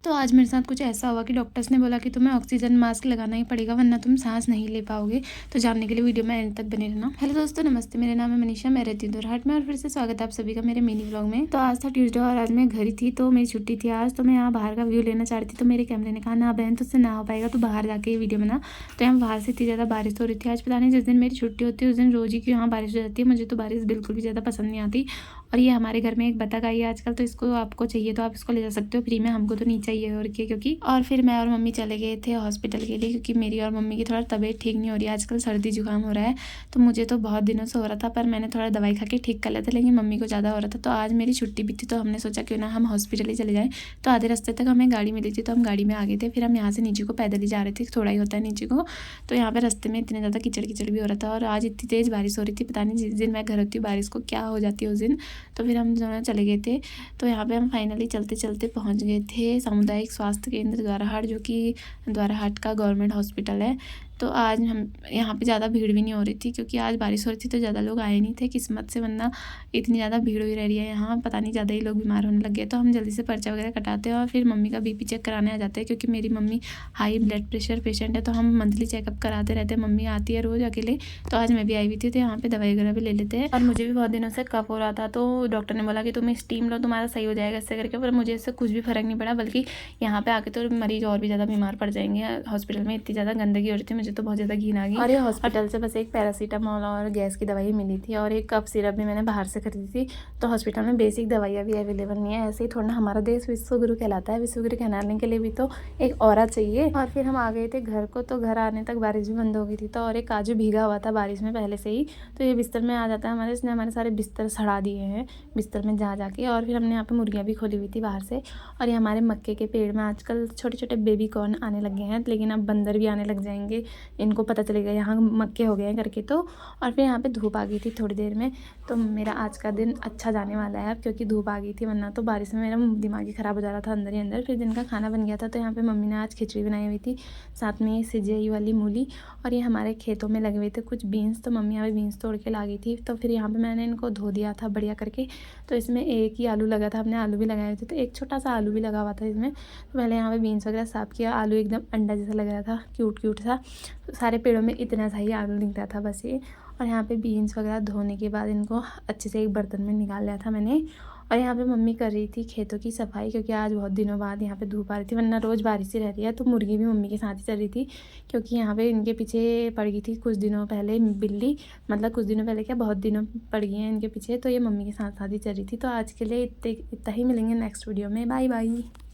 तो आज मेरे साथ कुछ ऐसा हुआ कि डॉक्टर्स ने बोला कि तुम्हें ऑक्सीजन मास्क लगाना ही पड़ेगा वरना तुम सांस नहीं ले पाओगे। तो जानने के लिए वीडियो में एंड तक बने रहना। हेलो दोस्तों, नमस्ते। मेरा नाम है मनीषा, मैं रहती हूँ दोरहाट में और फिर से स्वागत है आप सभी का मेरे मिनी व्लॉग में। तो आज था ट्यूसडे और आज मैं घर ही थी, तो मेरी छुट्टी थी आज। तो मैं यहाँ बाहर का व्यू लेना चाह रही थी, तो मेरे कैमरे ने कहा ना बहन तुझसे ना हो पाएगा, तो बाहर जाके ये वीडियो बना। तो यहाँ बाहर से इतनी ज़्यादा बारिश हो रही थी। आज पता नहीं जिस दिन मेरी छुट्टी होती है उस दिन रोज ही क्यों यहाँ बारिश हो जाती है। मुझे तो बारिश बिल्कुल भी ज़्यादा पसंद नहीं आती। और ये हमारे घर में एक बतख आई है आजकल, तो इसको आपको चाहिए तो आप इसको ले जा सकते हो फ्री में, हमको तो नहीं चाहिए और क्या। क्योंकि और फिर मैं और मम्मी चले गए थे हॉस्पिटल के लिए, क्योंकि मेरी और मम्मी की थोड़ा तबीयत ठीक नहीं हो रही है आजकल, सर्दी जुकाम हो रहा है। तो मुझे तो बहुत दिनों से हो रहा था, पर मैंने थोड़ा दवाई खा के ठीक कर लिया था, लेकिन मम्मी को ज़्यादा हो रहा था। तो आज मेरी छुट्टी भी थी, तो हमने सोचा क्यों ना हम हॉस्पिटल ही चले जाएँ। तो आधे रास्ते तक हमें गाड़ी मिली थी, तो हम गाड़ी में आ गए थे। फिर हम यहाँ से नीचे को पैदल ही जा रहे थे, थोड़ा ही होता है नीचे को। तो यहाँ पर रास्ते में इतने ज़्यादा कीचड़ कीचड़ भी हो रहा था, और आज इतनी तेज़ बारिश हो रही थी, पता नहीं जिस दिन मैं घर होती हूँ बारिश को क्या हो जाती है उस दिन। तो फिर हम दोनों चले गए थे। तो यहाँ पे हम फाइनली चलते चलते पहुँच गए थे सामुदायिक स्वास्थ्य केंद्र द्वाराहाट, जो कि द्वाराहाट का गवर्नमेंट हॉस्पिटल है। तो आज हम यहाँ पे ज़्यादा भीड़ भी नहीं हो रही थी, क्योंकि आज बारिश हो रही थी तो ज़्यादा लोग आए नहीं थे किस्मत से, वरना इतनी ज़्यादा भीड़ हुई रह रही है यहाँ, पता नहीं ज़्यादा ही लोग बीमार होने लग गए। तो हम जल्दी से पर्चा वगैरह कटाते हैं और फिर मम्मी का बीपी चेक कराने आ जाते हैं, क्योंकि मेरी mummy high blood pressure patient है। तो हम मंथली चेकअप कराते रहते हैं, मम्मी आती है रोज़ अकेले। तो आज मैं भी आई हुई थी, तो यहाँ पे दवाई वगैरह भी ले लेते हैं। और मुझे भी बहुत दिनों से कफ हो रहा था, तो डॉक्टर ने बोला कि तुम स्टीम लो तुम्हारा सही हो जाएगा इससे करके। पर मुझे इससे कुछ भी फ़र्क नहीं पड़ा, बल्कि यहाँ पे आके तो मरीज़ और भी ज़्यादा बीमार पड़ जाएंगे। हॉस्पिटल में इतनी ज़्यादा गंदगी हो रही थी, मुझे तो बहुत ज़्यादा घिन आ गई। और ये हॉस्पिटल से बस एक पैरासीटामोल और गैस की दवाई मिली थी, और एक कफ सिरप भी मैंने बाहर से खरीदी थी। तो हॉस्पिटल में बेसिक दवाइयाँ भी अवेलेबल नहीं है। ऐसे ही थोड़ा ना, हमारा देश विश्वगुरु कहलाता है, विश्वगुरु कहलाने के लिए भी तो एक औरत चाहिए। और फिर हम आ गए थे घर को, तो घर आने तक बारिश भी बंद हो गई थी। तो और एक काजू भीगा हुआ था बारिश में पहले से ही, तो ये बिस्तर में आ जाता है हमारे, इसने हमारे सारे बिस्तर सड़ा दिए हैं बिस्तर में जा जाके। और फिर हमने यहाँ पे मुर्गियाँ भी खोली हुई थी बाहर से। और ये हमारे मक्के के पेड़ में आजकल छोटे छोटे बेबी कॉर्न आने लगे हैं, लेकिन अब बंदर भी आने लग जाएंगे, इनको पता चलेगा यहाँ मक्के हो गए हैं करके। तो और फिर यहाँ पे धूप आ गई थी थोड़ी देर में, तो मेरा आज का दिन अच्छा जाने वाला है अब, क्योंकि धूप आ गई थी, वरना तो बारिश में मेरा दिमाग ही ख़राब हो जा रहा था अंदर ही अंदर। फिर दिन का खाना बन गया था, तो यहाँ पे मम्मी ने आज खिचड़ी बनाई हुई थी, साथ में ये सिजई वाली मूली। और ये हमारे खेतों में लगे हुए थे कुछ बीन्स, तो मम्मी यहाँ पे बीन्स तोड़ के ला गई थी। तो फिर यहाँ पे मैंने इनको धो दिया था बढ़िया करके। तो इसमें एक ही आलू लगा था, हमने आलू भी लगाए थे, तो एक छोटा सा आलू भी लगा हुआ था इसमें। तो पहले यहाँ पे बीन्स वगैरह साफ़ किया, आलू एकदम अंडा जैसा लग रहा था, क्यूट क्यूट सा। सारे पेड़ों में इतना सा ही आलू दिख रहा था बस ये। और यहाँ पे बीन्स वगैरह धोने के बाद इनको अच्छे से एक बर्तन में निकाल लिया था मैंने। और यहाँ पे मम्मी कर रही थी खेतों की सफाई, क्योंकि आज बहुत दिनों बाद यहाँ पे धूप आ रही थी, वरना रोज़ बारिश ही रहती है। तो मुर्गी भी मम्मी के साथ ही चल रही थी, क्योंकि यहाँ पे इनके पीछे पड़ गई थी कुछ दिनों पहले बिल्ली, मतलब कुछ दिनों पहले क्या, बहुत दिनों पड़ गई हैं इनके पीछे। तो ये मम्मी के साथ साथ ही चल रही थी। तो आज के लिए इतना ही, मिलेंगे नेक्स्ट वीडियो में। Bye bye.